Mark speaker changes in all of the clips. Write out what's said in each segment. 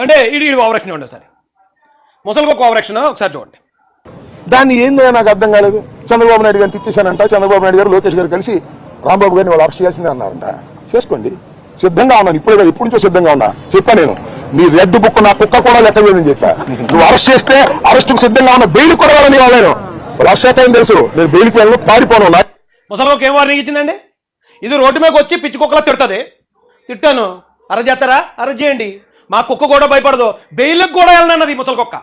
Speaker 1: అంటే ఇది ఓవరాక్షన్ ఉండదు సరే, ముసలికొక్క ఓవరాక్షన్ ఒకసారి చూడండి.
Speaker 2: దాన్ని ఏందో నాకు అర్థం కాలేదు. చంద్రబాబు నాయుడు గారిని తిట్టేశానంట. చంద్రబాబు నాయుడు గారు లోకేష్ గారు కలిసి రాంబాబు గారిని వాళ్ళు అరెస్ట్ చేయాల్సిందే అన్నారంట. చేసుకోండి, సిద్ధంగా ఉన్నాను. ఇప్పుడే కాదు, ఇప్పటి నుంచో సిద్ధంగా ఉన్నా. చెప్పా నేను, నీ రెడ్ బుక్ నా కుక్క కూడా లెక్క చేయదని చెప్పా. నువ్వు అరెస్ట్ చేస్తే అరెస్టుకు సిద్ధంగా ఉన్నా. బెయిల్ కూడా వాళ్ళని వాళ్ళు అరెస్ట్ చేస్తానని తెలుసు. నేను బెయిల్కి వెళ్ళను, పారిపోను.
Speaker 1: ముసలికొక్క ఏం వార్నింగ్ ఇచ్చిందండి? ఇది రోడ్డు మీదకి వచ్చి పిచ్చి కుక్కలా తిడుతుంది. తిట్టాను, అరెస్ట్ చేస్తారా? అరెస్ట్ చేయండి. మా కుక్క కూడా భయపడదు, బెయిల్కి కూడా వెళ్ళనన్నది ముసలికొక్క.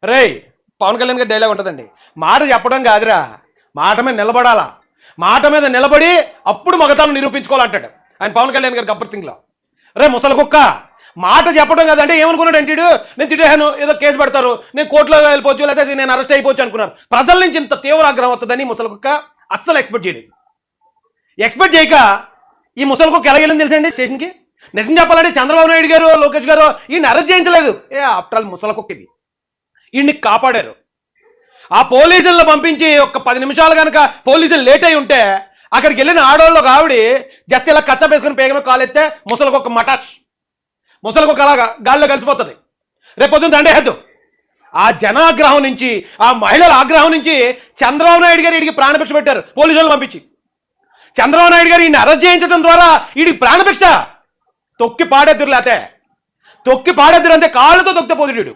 Speaker 1: రే, పవన్ కళ్యాణ్ గారి డైలాగ్ ఉంటుందండి, మాట చెప్పడం కాదురా, మాట మీద నిలబడాలా, మాట మీద నిలబడి అప్పుడు మగతాను నిరూపించుకోవాలంటాడు ఆయన పవన్ కళ్యాణ్ గారు గబ్బర్ సింగ్లో. రే ముసలికొక్క, మాట చెప్పడం కాదంటే ఏమనుకున్నాడు అంటే, నేను తిట్టాను, ఏదో కేసు పెడతారు, నేను కోర్టులో వెళ్ళిపోవచ్చు, లేకపోతే నేను అరెస్ట్ అయిపోవచ్చు అనుకున్నారు. ప్రజల నుంచి ఇంత తీవ్ర ఆగ్రహం వస్తుందని ముసలికొక్క అస్సలు ఎక్స్పెక్ట్ చేయలేదు. ఎక్స్పెక్ట్ చేయక ఈ ముసలికొక్క ఎలా వెళ్ళింది తెలుసండి స్టేషన్కి. నిజం చెప్పాలంటే చంద్రబాబు నాయుడు గారు, లోకేష్ గారు ఈయన అరెస్ట్ చేయించలేదు. ఆఫ్టర్ ఆల్ ముసలికొక్క ఇది ఈయన్ని కాపాడారు. ఆ పోలీసులను పంపించి ఒక 10 నిమిషాలు కనుక పోలీసులు లేట్ అయి ఉంటే అక్కడికి వెళ్ళిన ఆడవాళ్ళు ఒక ఆవిడ జస్ట్ ఇలా కచ్చ వేసుకుని పేగమే కాలెత్తే ముసలికొక్క మటాష్, ముసలికొక్క అలాగా గాల్లో కలిసిపోతుంది. రేపొద్దున దండేద్దు. ఆ జనాగ్రహం నుంచి, ఆ మహిళల ఆగ్రహం నుంచి చంద్రబాబు నాయుడు గారు వీడికి ప్రాణభిక్ష పెట్టారు పోలీసులను పంపించి. చంద్రబాబు నాయుడు గారు ఈయన అరెస్ట్ చేయించడం ద్వారా వీడికి ప్రాణభిక్ష. తొక్కి పాడేద్దురు, లేతే తొక్కి పాడేద్దురు అంతే, కాళ్ళతో తొక్కితే పోతుడు.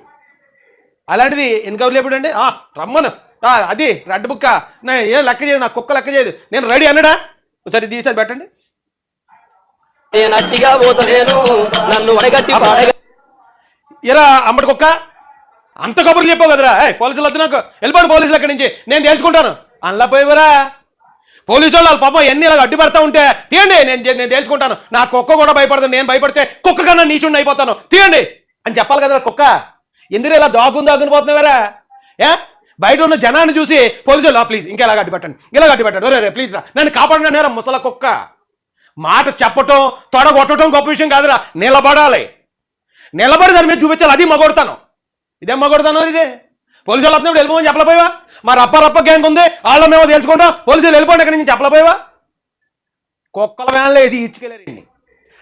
Speaker 1: అలాంటిది ఎన్కౌంటర్ ఎప్పుడండి? రమ్మను, అది రెడ్ బుక్క ఏం లెక్క చేయదు, నా కుక్క లెక్క చేయదు, నేను రెడీ అన్నాడా? ఒకసారి తీసేది పెట్టండి. ఎరా అమ్మటి కుక్క, అంత కబుర్లు చెప్పావు కదరా, పోలీసులు వద్దు నాకు, వెళ్ళిపోండి పోలీసులు అక్కడి నుంచి, నేను తేల్చుకుంటాను అందులో పోయివరా. పోలీసు వాళ్ళు పాపం ఎన్ని ఇలా అడ్డు పెడతా ఉంటే తీయండి, నేను తేల్చుకుంటాను, నా కుక్క కూడా భయపడదు, నేను భయపడితే కుక్క కన్నా నీచుండి అయిపోతాను, తీయండి అని చెప్పాలి కదరా. కుక్క ఎందుకు ఇలా దాగుని పోతున్నావారా? బయట ఉన్న జనాన్ని చూసి పోలీసులు ప్లీజ్ ఇంకా ఇలా గడ్డి పెట్టండి, ఇలా గడ్డి పెట్టండి, రే ప్లీజ్ రా నన్ను కాపాడినారా. ముసల కుక్క మాట చెప్పటం, తొడగొట్టడం గొప్ప విషయం కాదురా, నిలబడాలి, నిలబడి దాని మీద చూపించాలి, అది మగొడతాను. ఇదేం మగొడతాను? ఇదే పోలీసులు వస్తున్నప్పుడు వెళ్ళిపోమని చెప్పలేపోయావా? మరి రప్ప గ్యాంగ్ ఉంది, వాళ్ళ మేము తెలుసుకుంటాం, పోలీసులు వెళ్ళిపోండి అక్కడి నుంచి చెప్పలేపోయావా? కుక్కల వ్యాన్లో వేసి ఇచ్చుకెళ్ళారండి.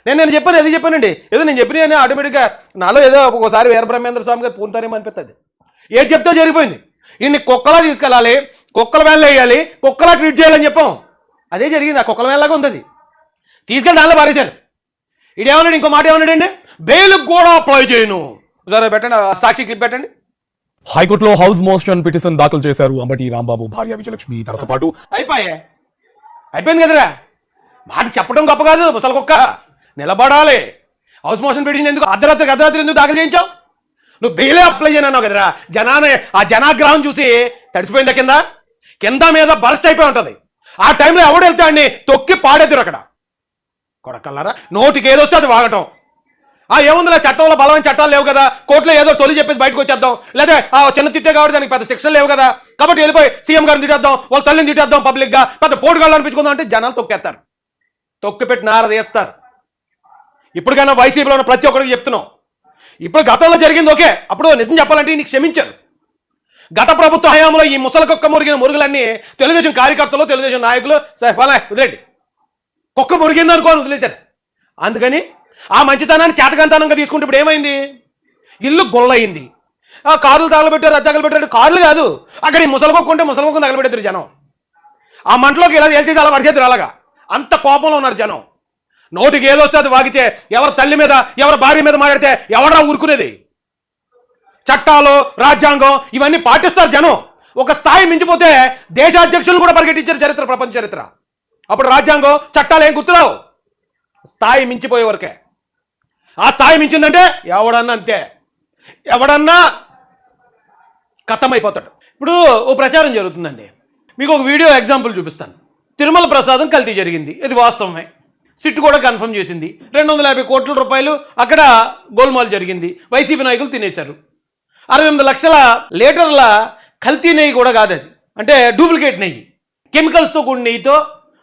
Speaker 1: నేను చెప్పాను, ఏది చెప్పానండి, ఏదో నేను చెప్పిన ఆటోమేటిక్గా నాలో ఏదో ఒకసారి వీరబ్రహ్మేంద్ర స్వామి గారు పూర్తారేమో అనిపిస్తుంది. ఏది చెప్తే జరిగిపోయింది. ఇన్ని కుక్కలా తీసుకెళ్ళాలి, కుక్కల వ్యాన్లో వేయాలి, కుక్కలా ట్రీట్ చేయాలని చెప్పాం. అదే జరిగింది. ఆ కుక్కల వ్యాన్లాగా ఉంది. అది తీసుకెళ్ళి దానిలో పారేశారు. ఇదేమన్నాడు, ఇంకో మాట ఏమన్నాడండి, బెయిల్కి కూడా అప్లై చేయను. సరే పెట్టండి, సాక్షి క్లిప్ పెట్టండి.
Speaker 3: హైకోర్టులో హౌస్ మోషన్ పిటిషన్ దాఖలు చేశారు అంబటి రాంబాబు భార్య విజయలక్ష్మి. తనతో పాటు
Speaker 1: అయిపోయింది కదరా. మాట చెప్పడం గొప్ప కాదు, ముసలి కుక్క నిలబడాలి. హౌస్ మోషన్ పిటిషన్ ఎందుకు అర్ధరాత్రి ఎందుకు దాఖలు చేయించావు? నువ్వు బెయిలే అప్లై చేయనన్నావు కదరా. ఆ జనాగ్రహం చూసి తడిసిపోయిందా, కింద మీద బరస్ట్ అయిపోయి ఉంటుంది. ఆ టైంలో ఎవడు వెళ్తే అన్ని తొక్కి పాడేద్దరు అక్కడ. కొడకల్లారా, నోటికి ఏదొస్తే అది వాగటం. ఏముందిలే, చట్టంలో బలమైన చట్టాలు లేవు కదా, కోర్టులో ఏదో తొలి చెప్పేసి బయటకు వచ్చేద్దాం, లేదా చిన్న తిట్టే కాబట్టి దానికి పెద్ద శిక్షలు లేవు కదా, కాబట్టి వెళ్ళిపోయి సీఎం గారిని తిట్టేద్దాం, వాళ్ళ తల్లిని తిట్టేద్దాం, పబ్లిక్గా పెద్ద పోటుగాళ్ళు అనిపించుకుందాం అంటే జనాలు తొక్కేస్తారు, తొక్కి పెట్టి నారదేస్తారు. ఇప్పటికైనా వైసీపీలో ఉన్న ప్రతి ఒక్కరికి చెప్తున్నాం, ఇప్పుడు గతంలో జరిగింది ఓకే, అప్పుడు నిజం చెప్పాలంటే నీకు క్షమించారు. గత ప్రభుత్వ హయాంలో ఈ ముసలి కుక్క మురిగిన మురుగులన్నీ తెలుగుదేశం కార్యకర్తలు, తెలుగుదేశం నాయకులు సరే వదిలేండి, కుక్క మురిగింది అనుకోని వదిలేశారు. అందుకని ఆ మంచితనాన్ని చేతకంతనంగా తీసుకుంటే ఇప్పుడు ఏమైంది, ఇల్లు గొల్లయింది. కార్లు తగలబెట్టారు, అది తగలబెట్టారు. కార్లు కాదు, అక్కడ ఈ ముసలి కుక్క ఉంటే ముసలి కుక్కను తగలబెట్టారు జనం. ఆ మంటలోకి ఇలా ఏల్చేసి అలా పడిచేద్దరు. అలాగా అంత కోపంలో ఉన్నారు జనం. నోటికి ఏదొస్తే అది వాగితే, ఎవరి తల్లి మీద ఎవరి భార్య మీద మాట్లాడితే ఎవడరా ఊరుకునేది? చట్టాలు, రాజ్యాంగం ఇవన్నీ పాటిస్తారు జనం. ఒక స్థాయి మించిపోతే దేశాధ్యక్షులు కూడా పరిగెట్టించారు చరిత్ర, ప్రపంచ చరిత్ర. అప్పుడు రాజ్యాంగం, చట్టాలు ఏం గుర్తురావు, స్థాయి మించిపోయే వరకే. ఆ స్థాయి మించిందంటే ఎవడన్నా అంతే, ఎవడన్నా ఖతమైపోతాడు. ఇప్పుడు ఓ ప్రచారం జరుగుతుందండి, మీకు ఒక వీడియో ఎగ్జాంపుల్ చూపిస్తాను. తిరుమల ప్రసాదం కల్తీ జరిగింది, ఇది వాస్తవమే. సిట్ కూడా కన్ఫర్మ్ చేసింది. 250 కోట్ల రూపాయలు అక్కడ గోల్మాల్ జరిగింది, వైసీపీ నాయకులు తినేశారు. 68 లక్షల లీటర్ల కల్తీ నెయ్యి కూడా కాదు అది, అంటే డూప్లికేట్ నెయ్యి, కెమికల్స్తో కూడిన నెయ్యితో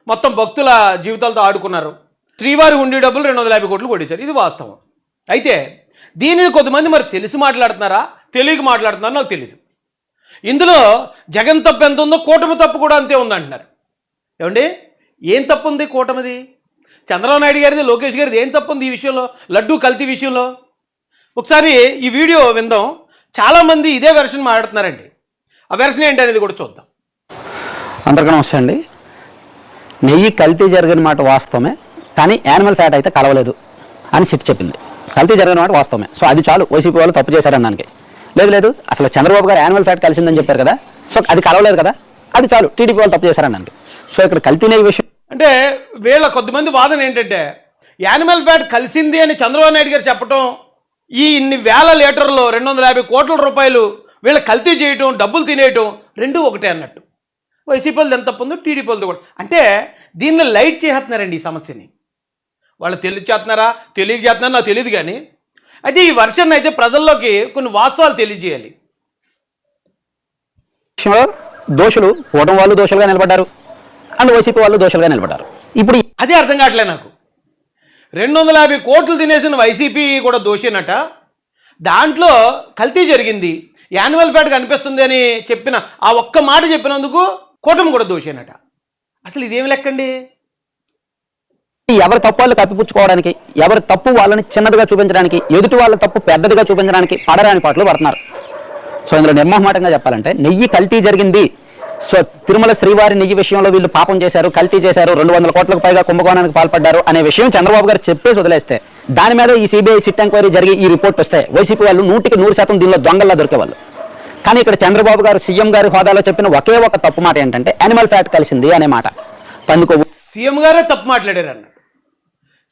Speaker 1: మొత్తం భక్తుల జీవితాలతో ఆడుకున్నారు. శ్రీవారి ఉండి డబ్బులు 250 కోట్లు కొట్టేశారు, ఇది వాస్తవం. అయితే దీనిని కొంతమంది మరి తెలిసి మాట్లాడుతున్నారా, తెలియక మాట్లాడుతున్నారా నాకు తెలియదు. ఇందులో జగన్ తప్పు ఎంత ఉందో కూటమి తప్పు కూడా అంతే ఉందంటున్నారు. ఏమండి, ఏం తప్పు ఉంది కూటమిది? చంద్రబాబు నాయుడు గారిది, లోకేష్ గారిది ఏం తప్పు ఉంది ఈ విషయంలో, లడ్డూ కల్తీ విషయంలో? ఒకసారి ఈ వీడియో విందాం. చాలామంది ఇదే వెర్షన్ మాట్లాడుతున్నారండి. ఆ వెర్షన్ ఏంటి అనేది కూడా చూద్దాం.
Speaker 4: అందరికీ నమస్తే అండి. నెయ్యి కల్తీ జరిగిన మాట వాస్తవమే, కానీ యానిమల్ ఫ్యాట్ అయితే కలవలేదు అని సిట్ చెప్పింది. కల్తీ జరిగిన మాట వాస్తవమే, సో అది చాలు వైసీపీ వాళ్ళు తప్పు చేశారనడానికి. లేదు అసలు చంద్రబాబు గారు యానిమల్ ఫ్యాట్ కలిసిందని చెప్పారు కదా, సో అది కలవలేదు కదా, అది చాలు టీడీపీ వాళ్ళు తప్పు చేశారనడానికి. సో ఇక్కడ కల్తీ నెయ్యి విషయం
Speaker 1: అంటే వీళ్ళ కొద్దిమంది వాదన ఏంటంటే యానిమల్ ఫ్యాట్ కలిసింది అని చంద్రబాబు నాయుడు గారు చెప్పటం, ఈ ఇన్ని వేల లీటర్లు 250 కోట్ల రూపాయలు వీళ్ళ కల్తీ చేయటం, డబ్బులు తినేయటం రెండూ ఒకటే అన్నట్టు. వైసీపీ వాళ్ళది ఎంత తప్పు ఉందో టీడీపీ వాళ్ళది కూడా. అంటే దీన్ని లైట్ చేస్తున్నారండి ఈ సమస్యని. వాళ్ళు తెలియచేస్తున్నారా తెలియజేస్తున్నారా నాకు తెలియదు, కానీ అయితే ఈ వర్షన్ అయితే ప్రజల్లోకి కొన్ని వాస్తవాలు తెలియజేయాలి.
Speaker 4: విషయంలో దోషులు కూటమి వాళ్ళు దోషులుగా నిలబడ్డారు అండ్ వైసీపీ వాళ్ళు దోషులుగా నిలబడ్డారు. ఇప్పుడు
Speaker 1: అదే అర్థం కావట్లే నాకు. 250 కోట్లు తినేసిన వైసీపీ కూడా దోషేనట, దాంట్లో కల్తీ జరిగింది, యాన్యువల్ ఫ్యాట్ కనిపిస్తుంది అని చెప్పిన ఆ ఒక్క మాట చెప్పినందుకు కూటమి కూడా దోషేనట. అసలు ఇదేమి లెక్కండి?
Speaker 4: ఎవరి తప్పు వాళ్ళు కప్పిపుచ్చుకోవడానికి, ఎవరి తప్పు వాళ్ళని చిన్నదిగా చూపించడానికి, ఎదుటి వాళ్ళ తప్పు పెద్దదిగా చూపించడానికి పడరాని పాటలు పడుతున్నారు. సో ఇందులో నిర్మోహమాటంగా చెప్పాలంటే నెయ్యి కల్తీ జరిగింది, సో తిరుమల శ్రీవారి నెయ్యి విషయంలో వీళ్ళు పాపం చేశారు, కల్తీ చేశారు, 200 కోట్లకు పైగా కుంభకోణానికి పాల్పడ్డారు అనే విషయం చంద్రబాబు గారు చెప్పేసి వదిలేస్తే, దాని మీద ఈ సిబిఐ సిట్ ఎంక్వైరీ జరిగి ఈ రిపోర్ట్ వస్తే వైసీపీ వాళ్ళు 100% దీనిలో దొంగల్లా దొరికేవాళ్ళు. కానీ ఇక్కడ చంద్రబాబు గారు సీఎం గారి హోదాలో చెప్పిన ఒకే ఒక తప్పు మాట ఏంటంటే యానిమల్ ఫ్యాట్ కలిసింది అనే మాట. పందుకోవు
Speaker 1: సీఎం గారే తప్పు మాట్లాడారు అన్నట్టు,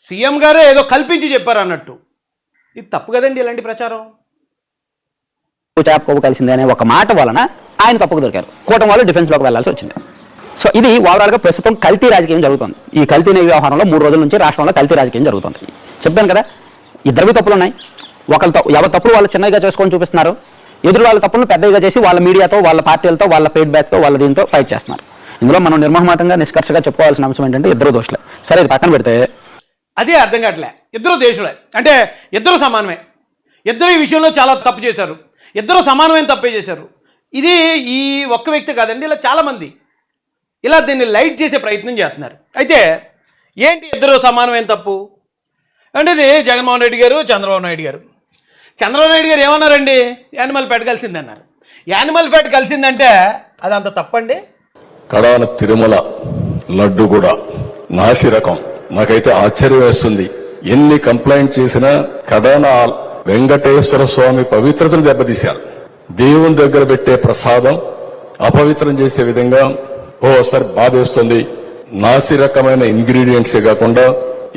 Speaker 1: సీఎం గారే ఏదో కల్పించి చెప్పారు అన్నట్టు. ఇది తప్పు కదండి ఇలాంటి ప్రచారం.
Speaker 4: చేప కొవ్వు కలిసింది అనే ఒక మాట వలన ఆయన తప్పుకు దొరికారు, కూటమి వాళ్ళు డిఫెన్స్లోకి వెళ్లాల్సి వచ్చింది. సో ఇది ఓవరాల్గా ప్రస్తుతం కల్తీ రాజకీయం జరుగుతుంది. ఈ కల్తీ నెయ్యి వ్యవహారంలో 3 రోజుల నుంచి రాష్ట్రంలో కల్తీ రాజకీయం జరుగుతుంది. చెప్పాను కదా, ఇద్దరివి తప్పులు ఉన్నాయి. ఎవరి తప్పులు వాళ్ళు చిన్నగా చేసుకొని చూపిస్తున్నారు, ఎదురు వాళ్ళ తప్పులను పెద్దగా చేసి వాళ్ళ మీడియాతో, వాళ్ళ పార్టీలతో, వాళ్ళ పెయిడ్ బ్యాక్స్తో, వాళ్ళ దీంతో ఫైట్ చేస్తున్నారు. ఇందులో మనం నిర్మోహమాటంగా నిష్కర్షగా చెప్పుకోవాల్సిన అంశం ఏంటంటే ఇద్దరు దోషులే. సరే ఇది పక్కన పెడితే
Speaker 1: అదే అర్థం కావట్లే. ఇద్దరు దేశులే అంటే ఇద్దరు సమానమే, ఇద్దరు ఈ విషయంలో చాలా తప్పు చేశారు, ఇద్దరు సమానమైన తప్పే చేశారు. ఇది ఈ ఒక్క వ్యక్తి కాదండి, ఇలా చాలామంది ఇలా దీన్ని లైట్ చేసే ప్రయత్నం చేస్తున్నారు. అయితే ఏంటి ఇద్దరు సమానమైన తప్పు అంటే ఇది జగన్మోహన్ రెడ్డి గారు, చంద్రబాబు నాయుడు గారు. చంద్రబాబు నాయుడు గారు ఏమన్నారండి? యానిమల్ ఫ్యాట్ కలిసిందన్నారు. యానిమల్ ఫ్యాట్ కలిసిందంటే అది అంత తప్పండి?
Speaker 5: కడాన తిరుమల లడ్డు కూడా నాసి రకం. నాకైతే ఆశ్చర్యం వేస్తుంది. ఎన్ని కంప్లైంట్ చేసినా కడాన వెంకటేశ్వర స్వామి పవిత్రతను దెబ్బతీశారు. దేవుని దగ్గర పెట్టే ప్రసాదం అపవిత్రం చేసే విధంగా ఓసారి బాధేస్తుంది. నాసి రకమైన ఇంగ్రీడియంట్సే కాకుండా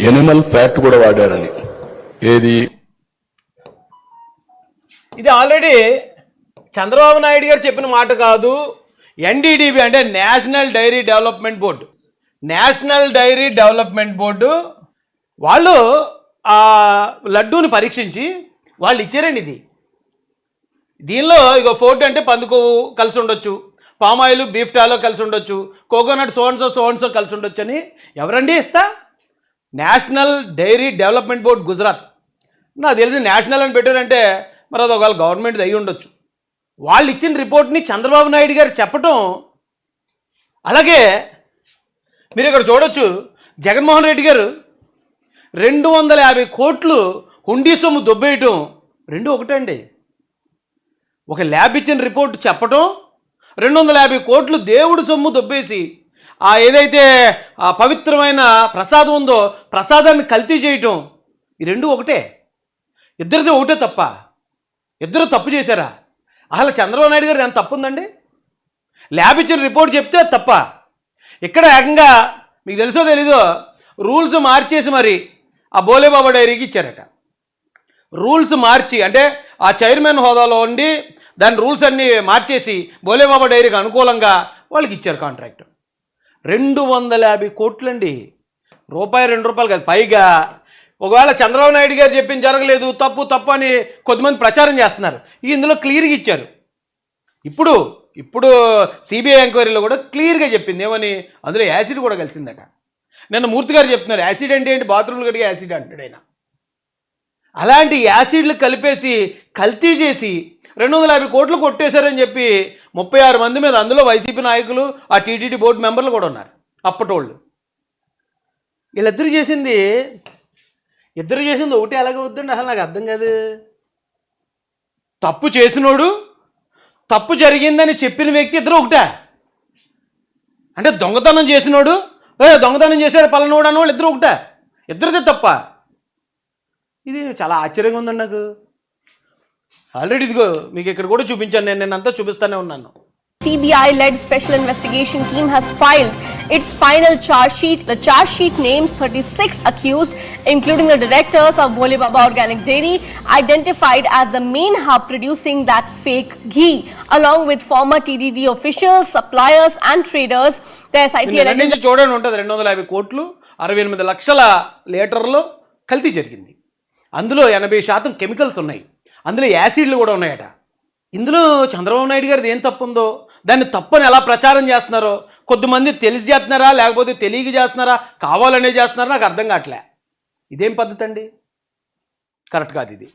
Speaker 5: ఎనిమల్ ఫ్యాట్ కూడా వాడారని. ఏది
Speaker 1: ఇది ఆల్రెడీ చంద్రబాబు నాయుడు గారు చెప్పిన మాట కాదు. ఎన్డీడీబీ అంటే national dairy development board, national dairy development board వాళ్ళు ఆ లడ్డూని పరీక్షించి వాళ్ళు ఇచ్చారండి. దీనిలో ఇక ఫోర్ట్ అంటే పందుకోవు కలిసి ఉండొచ్చు, పామాయిల్ బీఫ్ టాలో కలిసి ఉండొచ్చు, కోకోనట్ సోన్సో కలిసి ఉండొచ్చు అని ఎవరండి ఇస్తా? National dairy development board Gujarat. నాకు తెలిసి నేషనల్ అని పెట్టారంటే మరి అది ఒకవేళ గవర్నమెంట్ అయ్యి ఉండొచ్చు. వాళ్ళు ఇచ్చిన రిపోర్ట్ని చంద్రబాబు నాయుడు గారు చెప్పటం. అలాగే మీరు ఇక్కడ చూడొచ్చు, జగన్మోహన్ రెడ్డి గారు 250 కోట్లు హుండీ సొమ్ము దొబ్బేయటం రెండు ఒకటే అండి. ఒక ల్యాబ్ ఇచ్చిన రిపోర్ట్ చెప్పటం, 250 కోట్లు దేవుడు సొమ్ము దొబ్బేసి ఆ ఏదైతే ఆ పవిత్రమైన ప్రసాదం ఉందో ప్రసాదాన్ని కల్తీ చేయటం, ఈ రెండు ఒకటే. ఇద్దరిది ఒకటే తప్ప? ఇద్దరు తప్పు చేశారా? అసలు చంద్రబాబు నాయుడు గారిది ఎంత తప్పు ఉందండి? ల్యాబ్ ఇచ్చిన రిపోర్ట్ చెప్తే తప్ప, ఇక్కడ ఏకంగా మీకు తెలుసో తెలీదో రూల్స్ మార్చేసి మరి ఆ బోలేబాబా డైరీకి ఇచ్చారట. రూల్స్ మార్చి అంటే ఆ చైర్మన్ హోదాలో ఉండి దాని రూల్స్ అన్నీ మార్చేసి బోలేబాబా డైరీకి అనుకూలంగా వాళ్ళకి ఇచ్చారు కాంట్రాక్ట్. 250 కోట్లండి, రూపాయి 2 రూపాయలు కాదు. పైగా ఒకవేళ చంద్రబాబు నాయుడు గారు చెప్పింది జరగలేదు, తప్పు అని కొద్దిమంది ప్రచారం చేస్తున్నారు. ఇందులో క్లియర్గా ఇచ్చారు. ఇప్పుడు సిబిఐ ఎంక్వైరీలో కూడా క్లియర్గా చెప్పింది ఏమని, అందులో యాసిడ్ కూడా కలిసిందట. నిన్న మూర్తి గారు చెప్తున్నారు యాసిడ్ అంటే ఏంటి, బాత్రూమ్లు కడిగే యాసిడ్ అంటాడు ఆయన. అలాంటి యాసిడ్లు కలిపేసి కల్తీ చేసి 250 కోట్లు కొట్టేశారని చెప్పి 36 మంది మీద, అందులో వైసీపీ నాయకులు, ఆ టీటీడీ బోర్డు మెంబర్లు కూడా ఉన్నారు అప్పటోళ్ళు. వీళ్ళిద్దరు చేసింది ఒకటే ఎలాగ వద్దండి, అసలు నాకు అర్థం కాదు. తప్పు చేసినోడు తప్పు జరిగిందని చెప్పిన వ్యక్తి ఇద్దరు ఒకటే. అంటే దొంగతనం చేసినోడు దొంగతనం చేసాడు పలానోడు అన్నవాళ్ళు ఇద్దరు ఒకటే, ఇద్దరిదే తప్ప. ఇది చాలా ఆశ్చర్యంగా ఉందండి నాకు. ఆల్రెడీ ఇదిగో మీకు ఇక్కడ కూడా చూపించాను, నేను అంతా చూపిస్తూనే ఉన్నాను.
Speaker 6: CBI-led special investigation team has filed its final charge sheet. The charge sheet names 36 accused, including the directors of Bole Baba Organic Dairy, identified as the main hub producing that fake ghee, along with former TDD officials, suppliers and traders. The SIT
Speaker 1: నుంచి చూడండి ఉంటుంది 250 కోట్లు 68 లక్షల లీటర్లు కల్తీ జరిగింది. అందులో 80% chemicals ఉన్నాయి, అందులో యాసిడ్లు కూడా ఉన్నాయట. ఇందులో చంద్రబాబు నాయుడు గారిది ఏం తప్పు ఉందో, దాన్ని తప్పని ఎలా ప్రచారం చేస్తున్నారో, కొద్దిమంది తెలిసి చేస్తున్నారా లేకపోతే తెలియక చేస్తున్నారా కావాలనే చేస్తున్నారా నాకు అర్థం కావట్లే. ఇదేం పద్ధతి అండి? కరెక్ట్ కాదు ఇది.